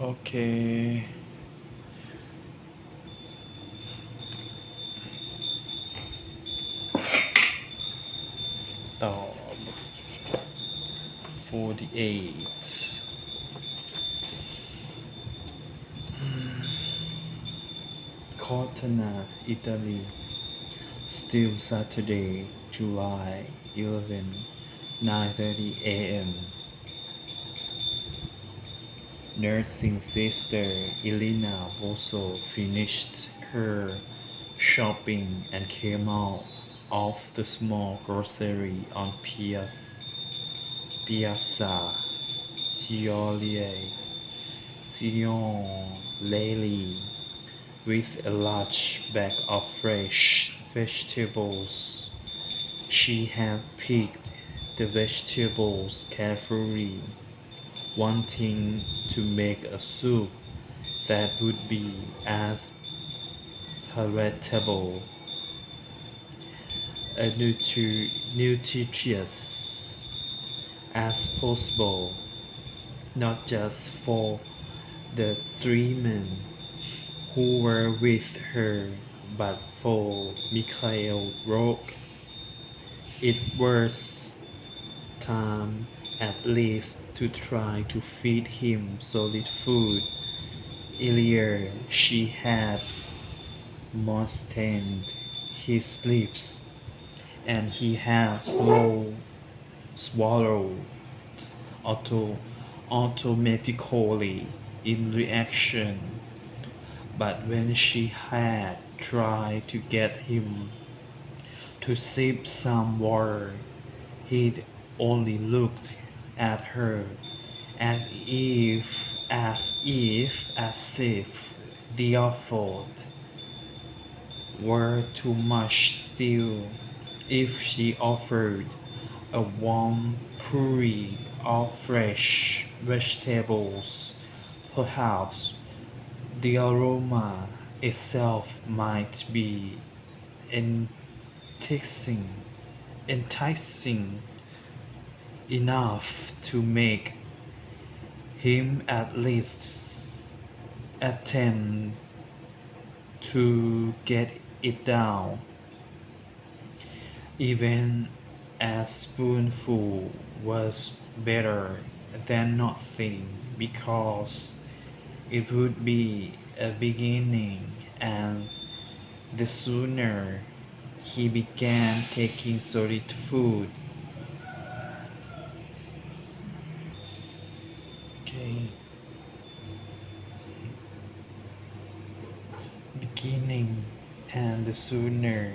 Okay. Top 48. Cortana, Italy. Still Saturday, July 11, 9:30 a.m. Nursing sister Elena Vosso finished her shopping and came out of the small grocery on Piazza Ciole Signorile with a large bag of fresh vegetables. She had picked the vegetables carefully, wanting to make a soup that would be as palatable and nutritious as possible, not just for the three men who were with her, but for Mikhail Rourke. It was time at least to try to feed him solid food. Earlier she had moistened his lips, and he had swallowed auto- automatically in reaction. But when she had tried to get him to sip some water, he'd only looked at her as if the effort were too much still. If she offered a warm puree of fresh vegetables, perhaps the aroma itself might be enticing, enticing enough to make him at least attempt to get it down. Even a spoonful was better than nothing because it would be a beginning, and the sooner he began taking solid food, okay, beginning, and the sooner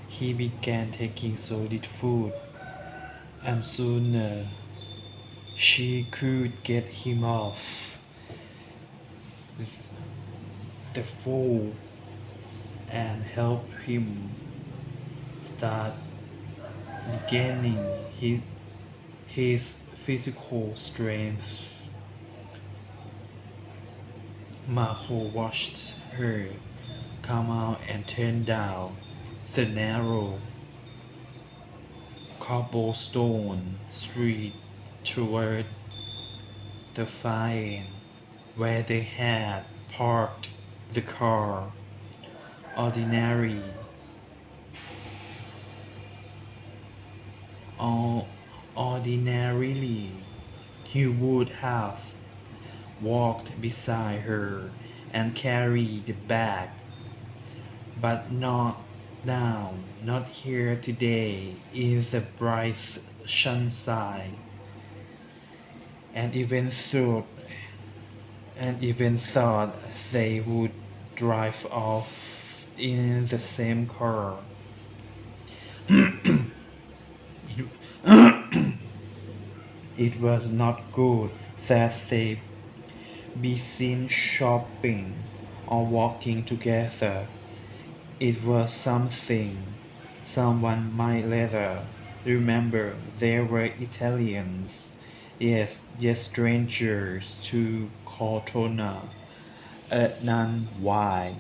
he began taking solid food, and sooner she could get him off the floor and help him start regaining his physical strength. Marco watched her come out and turn down the narrow cobblestone street toward the fire where they had parked the car. Ordinary, ordinarily, he would have walked beside her and carried the bag, but not now, not here today in the bright sunshine, and even thought they would drive off in the same car. It was not good that they be seen shopping or walking together. It was something someone might later remember. They were Italians. Yes, yes, strangers to Cortona. None. Why?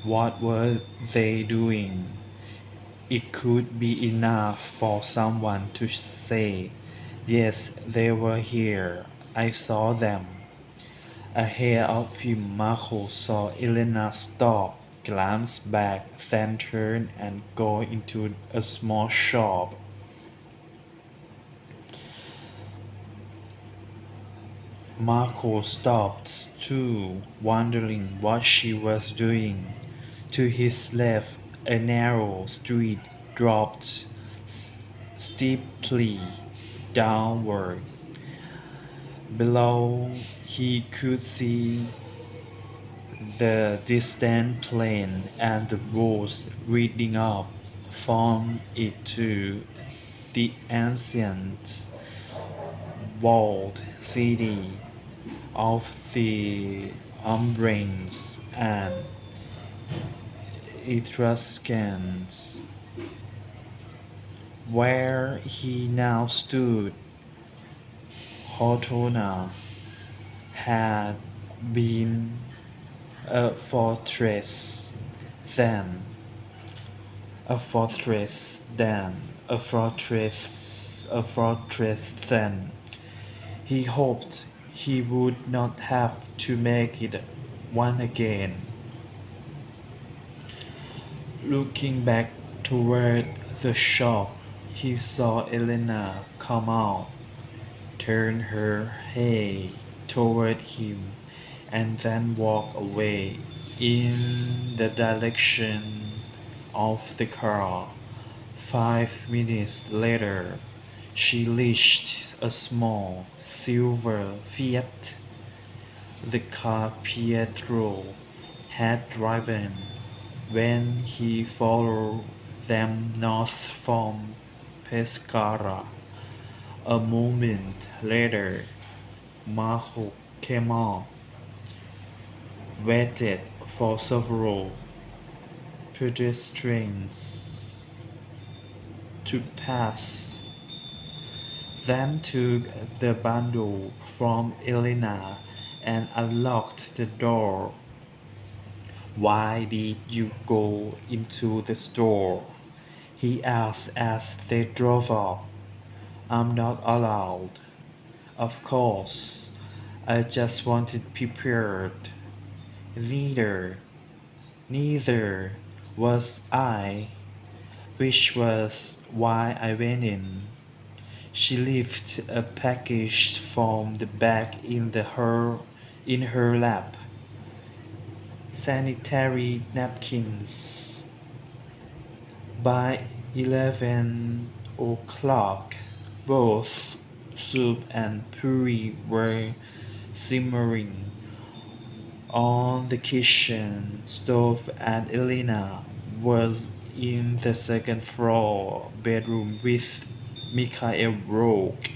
What were they doing? It could be enough for someone to say, yes, they were here. I saw them. Ahead of him, Marco saw Elena stop, glance back, then turn and go into a small shop. Marco stopped too, wondering what she was doing. To his left, a narrow street dropped steeply downward. Below, he could see the distant plain and the roads leading up from it to the ancient walled city of the Umbrians and Etruscans. Where he now stood, Hortona had been a fortress then, a fortress then, a fortress then. He hoped he would not have to make it one again. Looking back toward the shop, he saw Elena come out, turn her head toward him, and then walk away in the direction of the car. 5 minutes later, she reached a small silver Fiat, the car Pietro had driven when he followed them north from Pescara. A moment later, Marco came on, waited for several pedestrians to pass, then took the bundle from Elena and unlocked the door. "Why did you go into the store?" he asked as they drove off. "I'm not allowed." "Of course. I just wanted prepared." Neither, neither was I, which was why I went in. She lifted a package from the bag in her lap. Sanitary napkins. By 11 o'clock, both soup and puree were simmering on the kitchen stove, and Elena was in the second floor bedroom with Mikhail Rogue.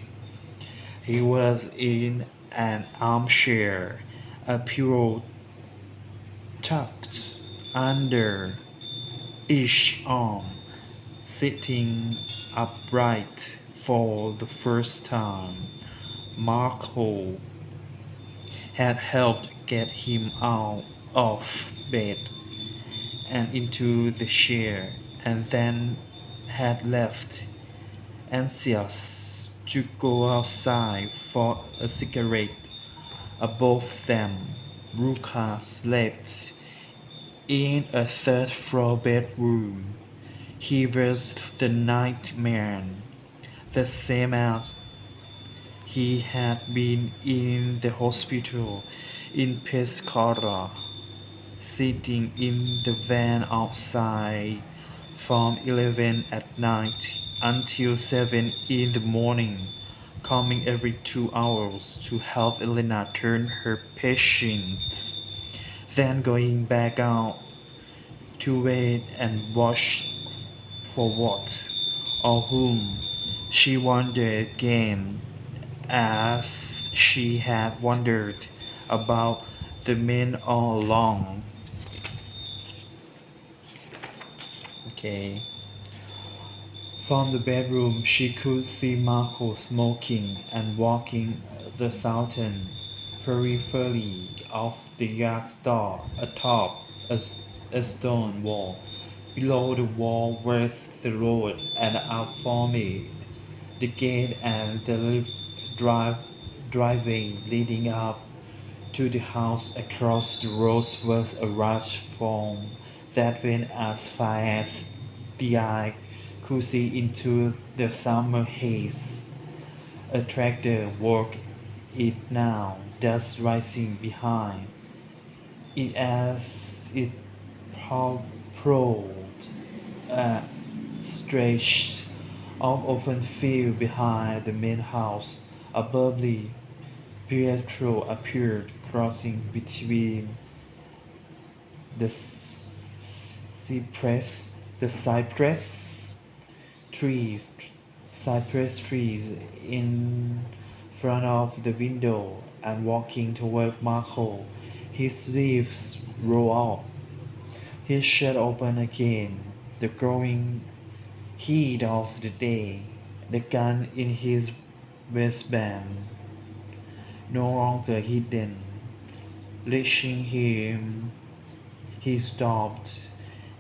He was in an armchair, a pillow tucked under each arm, sitting upright for the first time. Marco had helped get him out of bed and into the chair, and then had left, anxious to go outside for a cigarette. Above them, Ruka slept in a third floor bedroom. He was the nightman, the same as he had been in the hospital in Pescara, sitting in the van outside from 11 at night until 7 in the morning, coming every 2 hours to help Elena turn her patients, then going back out to wait and watch for what or whom. She wondered again, as she had wondered about the men all along. Okay. From the bedroom, she could see Marco smoking and walking the southern periphery of the yard store atop a stone wall. Below the wall was the road, and up from it, the gate and the driveway leading up To the house across the road was a rush form that went as far as the eye could see into the summer haze. A tractor worked it now, dust rising behind it as it prowled a stretch of open field behind the main house. A bubbly Pietro appeared, crossing between the cypress, the trees, cypress trees in front of the window, and walking toward Marco. His sleeves rolled up, his shirt open again. The growing heat of the day, the gun in his waistband, no longer hidden. Reaching him, he stopped,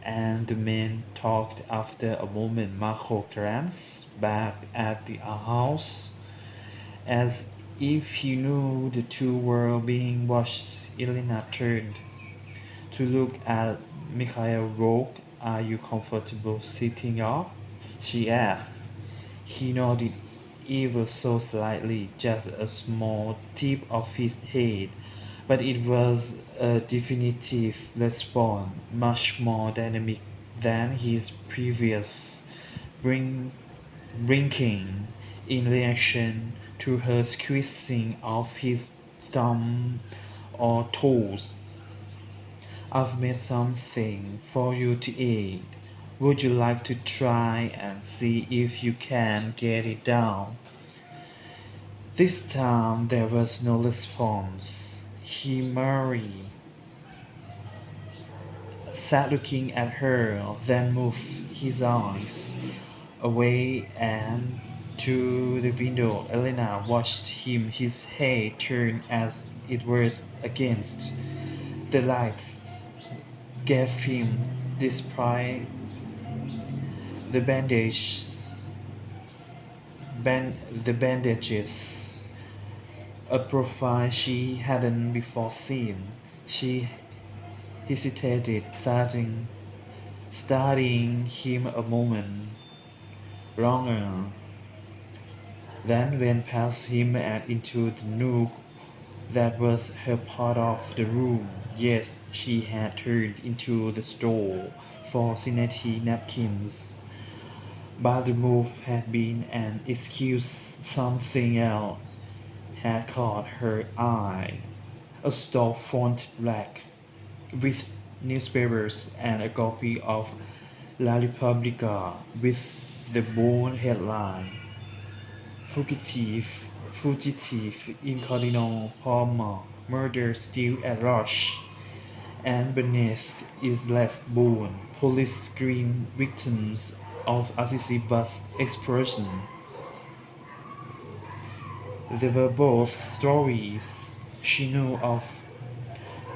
and the men talked. After a moment, Marco glanced back at the house, as if he knew the two were being watched. Elena turned to look at Mikhail Rourke. "Are you comfortable sitting up?" she asked. He nodded ever so slightly, just a small tip of his head, but it was a definitive response, much more dynamic than his previous bring, blinking in reaction to her squeezing of his thumb or toes. "I've made something for you to eat. Would you like to try and see if you can get it down?" This time there was no response. He merely sat looking at her, then moved his eyes away and to the window. Elena watched him, his head turned as it was against the lights, gave him, despite the the bandages, a profile she hadn't before seen. She hesitated, studying him a moment longer, then went past him and into the nook that was her part of the room. Yes, she had turned into the store for sanitary napkins, but the move had been an excuse. Something else had caught her eye. A store font rack with newspapers and a copy of La Repubblica with the bold headline Fugitive in Cardinal Palma, Murder Still at Large, and beneath is less bold, Police Screen Victims of Assisi Bus Explosion. They were both stories she knew of,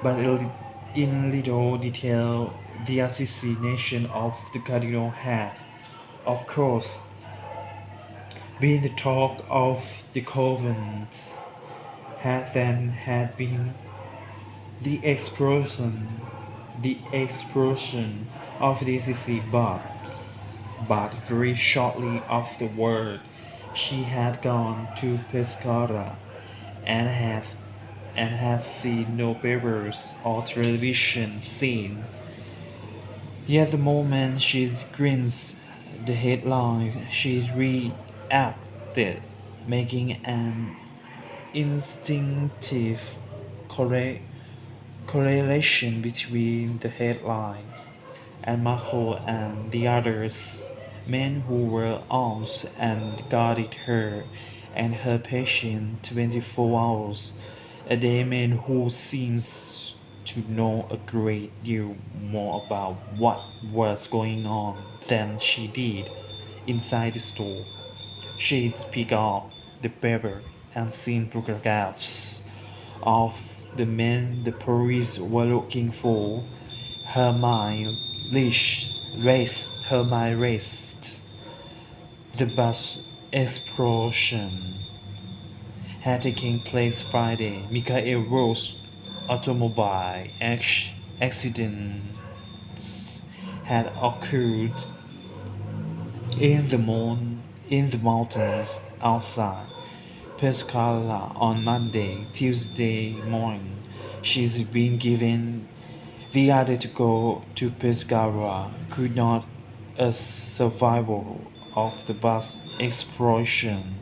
but in little detail. The assassination of the Cardinal had, of course, been the talk of the convent. Had been the explosion, of the Assisi bus. But very shortly afterward, she had gone to Pescara and had seen no papers or television scene. Yet the moment she grins the headlines, she reacted, making an instinctive corre- correlation between the headline and Marco and the others, men who were armed and guarded her and her patient 24 hours a day, men who seems to know a great deal more about what was going on than she did inside the store. She'd picked up the paper and seen photographs of the men the police were looking for. Her mind raced. The bus explosion had taken place Friday. Michael Rose's automobile accidents had occurred in the mountains outside Pescara on Monday. Tuesday morning, she's been given the order to go to Pescara. Could not a survivor of the bus explosion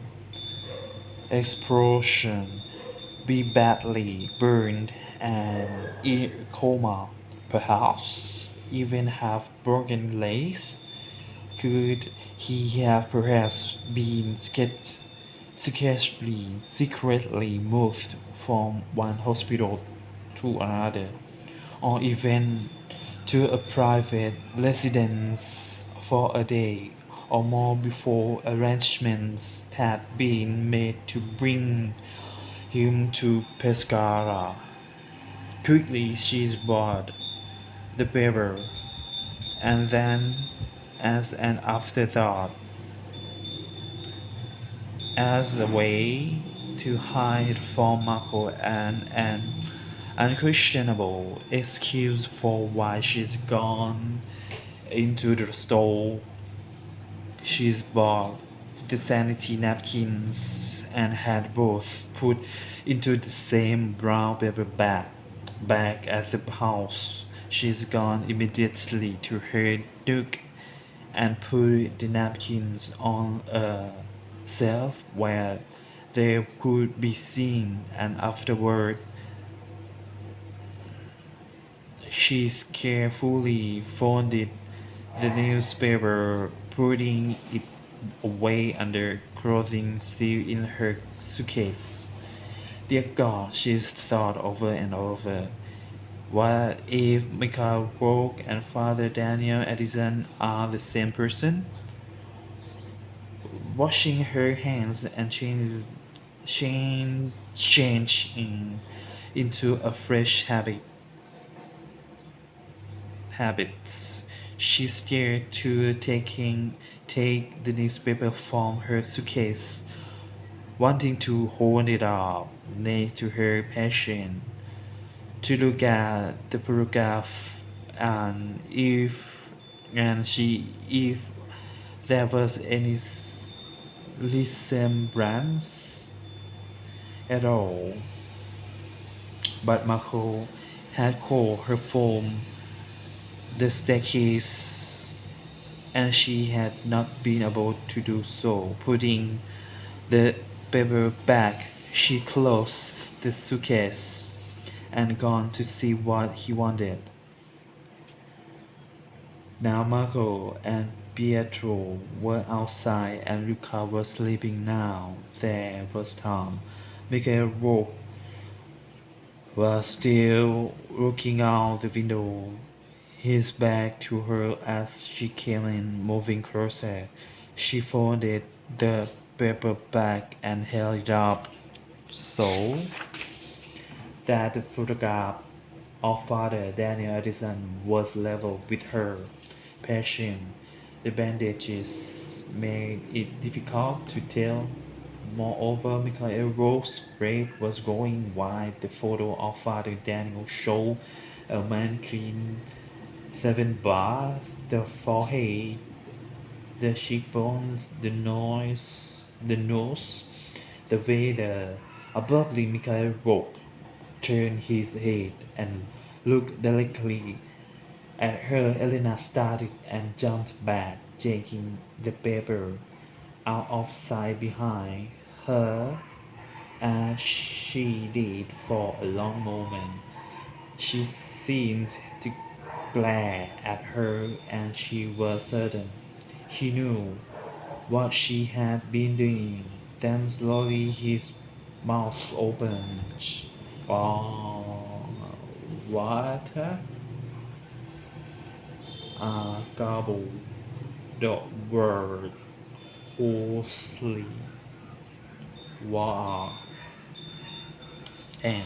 be badly burned and in a coma, perhaps even have broken legs? Could he have perhaps been secretly moved from one hospital to another, or even to a private residence for a day or more before arrangements had been made to bring him to Pescara? Quickly she bought the paper, and then, as an afterthought, as a way to hide from Marco an unquestionable excuse for why she's gone into the store, she's bought the sanitary napkins and had both put into the same brown paper bag at the house. She's gone immediately to her nook and put the napkins on a shelf where they could be seen, and afterward she carefully folded the newspaper, putting it away under clothing still in her suitcase. Dear God, she's thought over and over. What if Michael Rourke and Father Daniel Edison are the same person? Washing her hands and changing into a fresh habits. She stared to take the newspaper from her suitcase, wanting to hold it up next to her patient, to look at the paragraph, and if there was any resemblance at all. But Marco had called her from the staircase, and she had not been able to do so. Putting the paper back, she closed the suitcase and gone to see what he wanted. Now Marco and Pietro were outside and Luca was sleeping now. There was Tom. Michael Rourke was still looking out the window, his back to her as she came in, moving closer. She folded the paper back and held it up so that the photograph of Father Daniel Edison was level with her patient. The bandages made it difficult to tell. Moreover, Michael Rose's brain was going wide. The photo of Father Daniel showed a man clean 7 bars, the forehead, the cheekbones, the nose, the veil. Abruptly, Michael Rourke turned his head and looked directly at her. Elena started and jumped back, taking the paper out of sight behind her. As she did for a long moment, she seemed to glare at her, and she was certain he knew what she had been doing. Then slowly his mouth opened. Oh, what? Garbled the word hoarsely. Wow. And